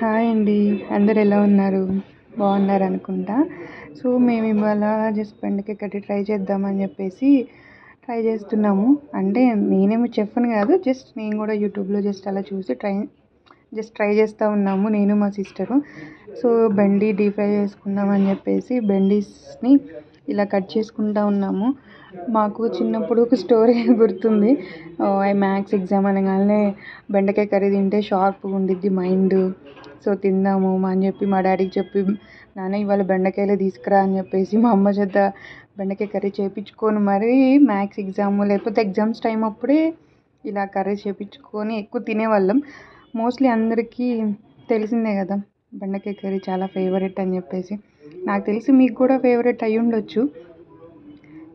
Hi అండి. అందరు ఎలా ఉన్నారు? బాగున్నారనుకుంటా. సో, మేము ఇవాళ జస్ట్ బెండకాయ కర్రీ ట్రై చేద్దామని చెప్పేసి ట్రై చేస్తున్నాము. అంటే నేనేమి చెఫ్‌ని కాదు. జస్ట్ నేను కూడా యూట్యూబ్‌లో జస్ట్ అలా చూసి ట్రై చేస్తూ ఉన్నాము నేను మా సిస్టరు. సో, బెండి డీప్ ఫ్రై చేసుకుందామని చెప్పేసి బెండీస్‌ని ఇలా కట్ చేసుకుంటూ ఉన్నాము. మాకు చిన్నప్పుడు ఒక స్టోరీ గుర్తుంది. మ్యాథ్స్ ఎగ్జామ్ అనగానే బెండకాయ కర్రీ తింటే షార్ప్‌గా ఉండిద్ది మైండ్. సో, తిందాము అని చెప్పి మా డాడీకి చెప్పి, నాన్న ఇవాళ బెండకాయలే తీసుకురా అని చెప్పేసి మా అమ్మ చేత బెండకాయ కర్రీ చేయించుకొని మరీ మ్యాథ్స్ ఎగ్జామ్ లేకపోతే ఎగ్జామ్స్ టైం అప్పుడే ఇలా కర్రీ చేయించుకొని ఎక్కువ తినేవాళ్ళం. మోస్ట్లీ అందరికీ తెలిసిందే కదా, బెండకాయ కర్రీ చాలా ఫేవరెట్ అని చెప్పేసి. నాకు తెలిసి మీకు కూడా ఫేవరెట్ అయ్యి ఉండొచ్చు.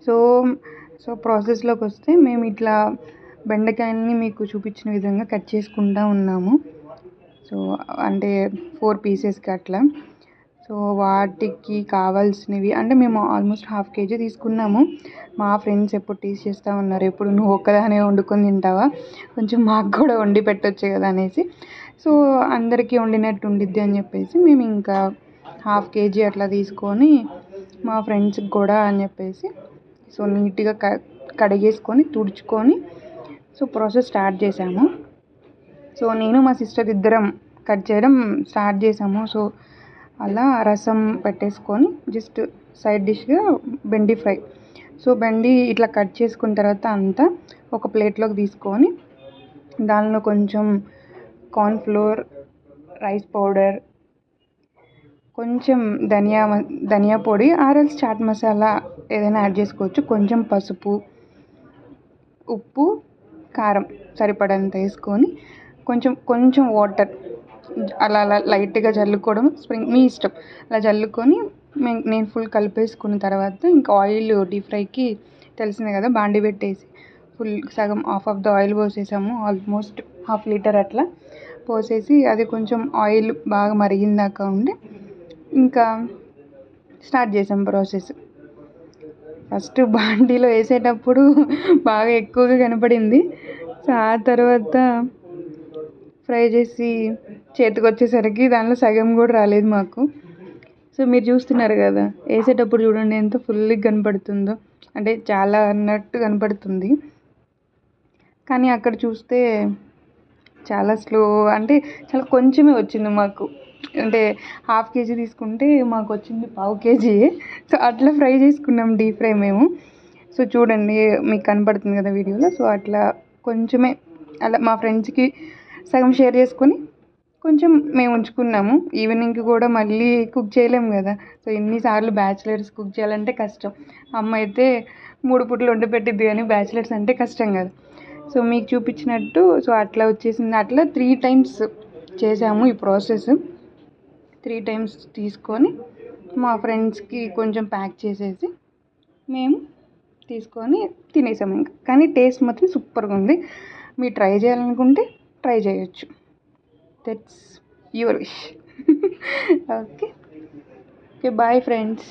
సో సో ప్రాసెస్లోకి వస్తే మేము ఇట్లా బెండకాయలని మీకు చూపించిన విధంగా కట్ చేసుకుంటూ ఉన్నాము. సో అంటే 4 పీసెస్కి అట్లా. సో వాటికి కావాల్సినవి అంటే మేము ఆల్మోస్ట్ హాఫ్ కేజీ తీసుకున్నాము. మా ఫ్రెండ్స్ ఎప్పుడు టీజ్ చేస్తూ ఉన్నారు, ఎప్పుడు నువ్వు ఒక్కదానే వండుకొని తింటావా, కొంచెం మాకు కూడా వండి పెట్టొచ్చు కదా అనేసి. సో అందరికీ వండినట్టు ఉండిద్ది అని చెప్పేసి మేము ఇంకా హాఫ్ కేజీ అట్లా తీసుకొని మా ఫ్రెండ్స్కి కూడా అని చెప్పేసి సో నీట్గా కడిగేసుకొని తుడుచుకొని సో ప్రాసెస్ స్టార్ట్ చేసాము. సో నేను మా సిస్టర్ ఇద్దరం కట్ చేయడం స్టార్ట్ చేసాము. సో అలా రసం పెట్టేసుకొని జస్ట్ సైడ్ డిష్గా బెండి ఫ్రై. సో బెండి ఇట్లా కట్ చేసుకున్న తర్వాత అంతా ఒక ప్లేట్లోకి తీసుకొని దానిలో కొంచెం కార్న్ఫ్లోర్, రైస్ పౌడర్, కొంచెం ధనియా పొడి ఆర్ఎల్స్ చాట్ మసాలా ఏదైనా యాడ్ చేసుకోవచ్చు, కొంచెం పసుపు, ఉప్పు, కారం సరిపడంత వేసుకొని కొంచెం వాటర్ అలా లైట్గా జల్లుకోవడం మీ ఇష్టం. అలా జల్లుకొని నేను ఫుల్ కలిపేసుకున్న తర్వాత ఇంకా ఆయిల్ డీప్ ఫ్రైకి తెలిసిందే కదా, బాండి పెట్టేసి ఫుల్ సగం హాఫ్ ఆఫ్ ద ఆయిల్ పోసేసాము. ఆల్మోస్ట్ హాఫ్ లీటర్ అట్లా పోసేసి అది కొంచెం ఆయిల్ బాగా మరిగిందాకా ఉండి ఇంకా స్టార్ట్ చేసాం ప్రాసెస్. ఫస్ట్ బాండీలో వేసేటప్పుడు బాగా ఎక్కువగా కనపడింది. సో ఆ తర్వాత ఫ్రై చేసి చేతికి వచ్చేసరికి దానిలో సగం కూడా రాలేదు మాకు. సో మీరు చూస్తున్నారు కదా, వేసేటప్పుడు చూడండి ఎంత ఫుల్గా కనపడుతుందో, అంటే చాలా అన్నట్టు కనపడుతుంది. కానీ అక్కడ చూస్తే చాలా స్లో, అంటే చాలా కొంచెమే వచ్చింది మాకు. అంటే హాఫ్ కేజీ తీసుకుంటే మాకు వచ్చింది పావు కేజీ. సో అట్లా ఫ్రై చేసుకున్నాం డీప్ ఫ్రై మేము. సో చూడండి మీకు కనపడుతుంది కదా వీడియోలో. సో అట్లా కొంచెమే అలా మా ఫ్రెండ్స్కి సగం షేర్ చేసుకొని కొంచెం మేము ఉంచుకున్నాము. ఈవినింగ్కి కూడా మళ్ళీ కుక్ చేయలేము కదా. సో ఎన్నిసార్లు బ్యాచిలర్స్ కుక్ చేయాలంటే కష్టం. అమ్మ అయితే 3 పూటలు వండి పెట్టిద్ది, కానీ బ్యాచిలర్స్ అంటే కష్టం కదా. సో మీకు చూపించినట్టు సో అట్లా వచ్చేసింది. అట్లా 3 టైమ్స్ చేసాము ఈ ప్రాసెస్. 3 టైమ్స్ తీసుకొని మా ఫ్రెండ్స్కి కొంచెం ప్యాక్ చేసేసి మేము తీసుకొని తినేసాము ఇంకా. కానీ టేస్ట్ మాత్రం సూపర్గా ఉంది. మీరు ట్రై చేయాలనుకుంటే ట్రై చేయొచ్చు. That's your wish. Okay. Bye friends.